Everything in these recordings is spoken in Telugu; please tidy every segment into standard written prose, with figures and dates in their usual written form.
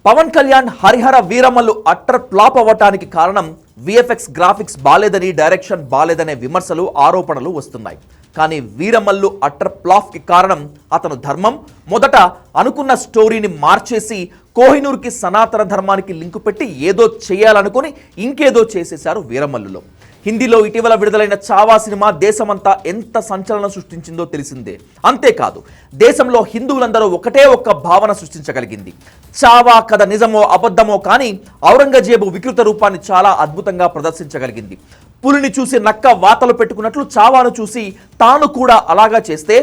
పవన్ కళ్యాణ్ హరిహర వీరమల్లు అట్టర్ ఫ్లాప్ అవ్వటానికి కారణం విఎఫ్ఎక్స్ గ్రాఫిక్స్ బాలేదని, డైరెక్షన్ బాలేదనే విమర్శలు, ఆరోపణలు వస్తున్నాయి. కానీ వీరమల్లు అట్టర్ ఫ్లాప్ కి కారణం అతను ధర్మం. మొదట అనుకున్న స్టోరీని మార్చేసి కోహినూర్కి, సనాతన ధర్మానికి లింకు పెట్టి ఏదో చేయాలనుకుని ఇంకేదో చేసేశారు వీరమల్లులో. హిందీలో ఇటీవల విడుదలైన చావా సినిమా దేశమంతా ఎంత సంచలనం సృష్టించిందో తెలిసిందే. అంతేకాదు, దేశంలో హిందువులందరూ ఒకటే ఒక్క భావన సృష్టించగలిగింది. చావా కథ నిజమో అబద్ధమో కానీ ఔరంగజేబు వికృత రూపాన్ని చాలా అద్భుతంగా ప్రదర్శించగలిగింది. పులిని చూసి నక్క వాతలు పెట్టుకున్నట్లు చావాను చూసి తాను కూడా అలాగా చేస్తే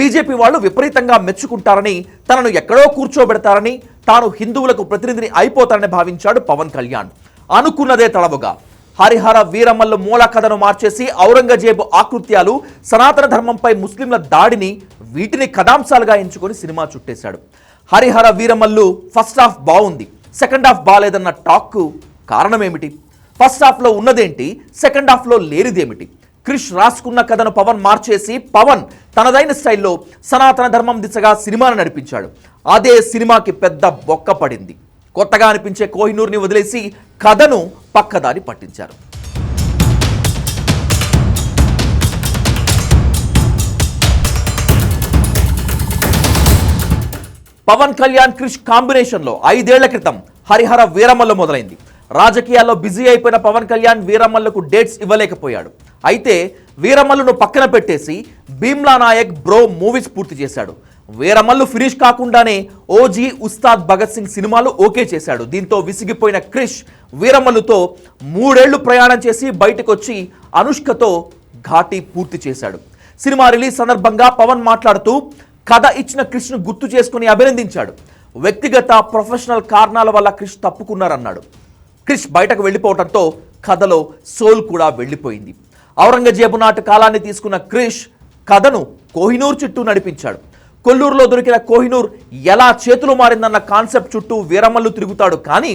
బీజేపీ వాళ్ళు విపరీతంగా మెచ్చుకుంటారని, తనను ఎక్కడో కూర్చోబెడతారని, తాను హిందువులకు ప్రతినిధిని అయిపోతారని భావించాడు పవన్ కళ్యాణ్. అనుకున్నదే తడవుగా హరిహర వీరమల్లు మూల కథను మార్చేసి ఔరంగజేబు ఆకృత్యాలు, సనాతన ధర్మంపై ముస్లింల దాడిని, వీటిని కథాంశాలుగా ఎంచుకొని సినిమా చుట్టేశాడు. హరిహర వీరమల్లు ఫస్ట్ హాఫ్ బాగుంది, సెకండ్ హాఫ్ బాలేదన్న టాక్కు కారణమేమిటి? ఫస్ట్ హాఫ్లో ఉన్నదేంటి, సెకండ్ హాఫ్లో లేనిదేమిటి? క్రిష్ రాసుకున్న కథను పవన్ మార్చేసి పవన్ తనదైన స్టైల్లో సనాతన ధర్మం దిశగా సినిమాను నడిపించాడు. అదే సినిమాకి పెద్ద బొక్క పడింది. కొత్తగా అనిపించే కోహినూర్ని వదిలేసి కథను పక్కదారి పట్టించారు. పవన్ కళ్యాణ్ క్రిష్ కాంబినేషన్లో 5 ఏళ్ల క్రితం హరిహర వీరమల్లు మొదలైంది. రాజకీయాల్లో బిజీ అయిపోయిన పవన్ కళ్యాణ్ వీరమల్లుకు డేట్స్ ఇవ్వలేకపోయాడు. అయితే వీరమల్లును పక్కన పెట్టేసి భీమ్లా నాయక్ బ్రో మూవీస్ పూర్తి చేశాడు. వీరమల్లు ఫినిష్ కాకుండానే ఓజీ, ఉస్తాద్ భగత్ సింగ్ సినిమాలు ఓకే చేశాడు. దీంతో విసిగిపోయిన క్రిష్ వీరమల్లుతో 3 ఏళ్లు ప్రయాణం చేసి బయటకు వచ్చి అనుష్కతో ఘాటీ పూర్తి చేశాడు. సినిమా రిలీజ్ సందర్భంగా పవన్ మాట్లాడుతూ కథ ఇచ్చిన క్రిష్ను గుర్తు చేసుకుని అభినందించాడు. వ్యక్తిగత, ప్రొఫెషనల్ కారణాల వల్ల క్రిష్ తప్పుకున్నారన్నాడు. క్రిష్ బయటకు వెళ్ళిపోవడంతో కథలో సోల్ కూడా వెళ్ళిపోయింది. ఔరంగజేబు నాటి కాలాన్ని తీసుకున్న క్రిష్ కథను కోహినూర్ చుట్టూ నడిపించాడు. కొల్లూరులో దొరికిన కోహినూర్ ఎలా చేతులు మారిందన్న కాన్సెప్ట్ చుట్టూ వీరమల్లు తిరుగుతాడు. కానీ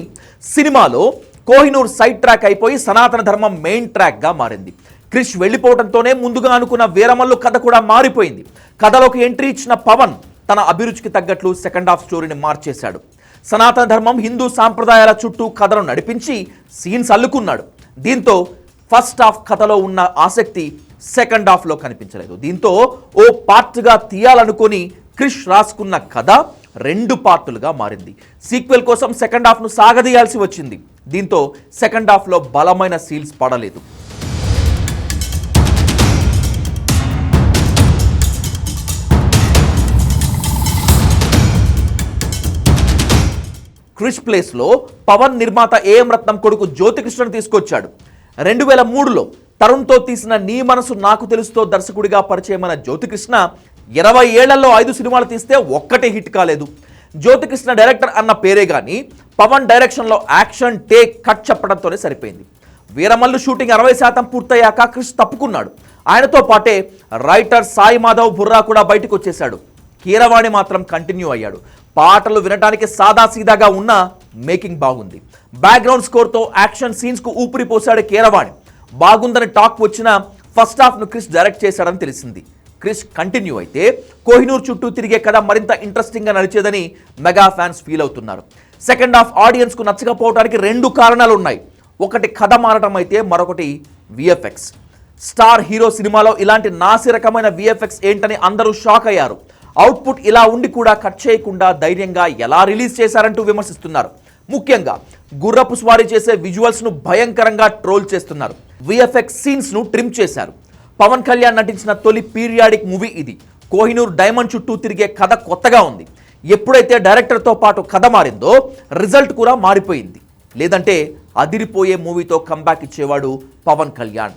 సినిమాలో కోహినూర్ సైడ్ ట్రాక్ అయిపోయి సనాతన ధర్మం మెయిన్ ట్రాక్గా మారింది. క్రిష్ వెళ్ళిపోవడంతోనే ముందుగా అనుకున్న వీరమల్లు కథ కూడా మారిపోయింది. కథలోకి ఎంట్రీ ఇచ్చిన పవన్ తన అభిరుచికి తగ్గట్లు సెకండ్ హాఫ్ స్టోరీని మార్చేశాడు. సనాతన ధర్మం, హిందూ సాంప్రదాయాల చుట్టూ కథను నడిపించి సీన్స్ అల్లుకున్నాడు. దీంతో ఫస్ట్ హాఫ్ కథలో ఉన్న ఆసక్తి సెకండ్ హాఫ్లో కనిపించలేదు. దీంతో ఓ పార్ట్గా తీయాలనుకొని క్రిష్ రాసుకున్న కథ 2 పార్టులుగా మారింది. సీక్వెల్ కోసం సెకండ్ హాఫ్ను సాగదీయాల్సి వచ్చింది. దీంతో సెకండ్ హాఫ్లో బలమైన సీన్స్ పడలేదు. క్రిష్ ప్లేస్లో పవన్ నిర్మాత ఏఎం రత్నం కొడుకు జ్యోతికృష్ణను తీసుకొచ్చాడు. 2003లో తరుణ్తో తీసిన నీ మనసు నాకు తెలుసుతో దర్శకుడిగా పరిచయమైన జ్యోతికృష్ణ 20 ఏళ్లలో 5 సినిమాలు తీస్తే ఒక్కటే హిట్ కాలేదు. జ్యోతికృష్ణ డైరెక్టర్ అన్న పేరే కానీ పవన్ డైరెక్షన్లో యాక్షన్, టేక్, కట్ చెప్పడంతోనే సరిపోయింది. వీరమల్లు షూటింగ్ 60% పూర్తయ్యాక క్రిష్ తప్పుకున్నాడు. ఆయనతో పాటే రైటర్ సాయి మాధవ్ బుర్రా కూడా బయటకు వచ్చేశాడు. కీరవాణి మాత్రం కంటిన్యూ అయ్యాడు. పాటలు వినడానికి సాదాసీదాగా ఉన్న మేకింగ్ బాగుంది. బ్యాక్గ్రౌండ్ స్కోర్తో యాక్షన్ సీన్స్కు ఊపిరి పోశాడు కీరవాణి. బాగుందని టాక్ వచ్చిన ఫస్ట్ హాఫ్ను క్రిష్ డైరెక్ట్ చేశాడని తెలిసింది. క్రిష్ కంటిన్యూ అయితే కోహినూర్ చుట్టూ తిరిగే కథ మరింత ఇంట్రెస్టింగ్గా నడిచేదని మెగా ఫ్యాన్స్ ఫీల్ అవుతున్నారు. సెకండ్ హాఫ్ ఆడియన్స్కు నచ్చకపోవడానికి 2 కారణాలు ఉన్నాయి. ఒకటి కథ మారటం అయితే మరొకటి విఎఫ్ఎక్స్. స్టార్ హీరో సినిమాలో ఇలాంటి నాసి రకమైన విఎఫ్ఎక్స్ ఏంటని అందరూ షాక్ అయ్యారు. అవుట్పుట్ ఇలా ఉండి కూడా కట్ చేయకుండా ధైర్యంగా ఎలా రిలీజ్ చేశారంటూ విమర్శిస్తున్నారు. ముఖ్యంగా గుర్రపు స్వారీ చేసే విజువల్స్ను భయంకరంగా ట్రోల్ చేస్తున్నారు. విఎఫ్ఎక్స్ సీన్స్ను ట్రిమ్ చేశారు. పవన్ కళ్యాణ్ నటించిన తొలి పీరియాడిక్ మూవీ ఇది. కోహినూర్ డైమండ్ చుట్టూ తిరిగే కథ కొత్తగా ఉంది. ఎప్పుడైతే డైరెక్టర్తో పాటు కథ మారిందో రిజల్ట్ కూడా మారిపోయింది. లేదంటే అదిరిపోయే మూవీతో కంబ్యాక్ ఇచ్చేవాడు పవన్ కళ్యాణ్.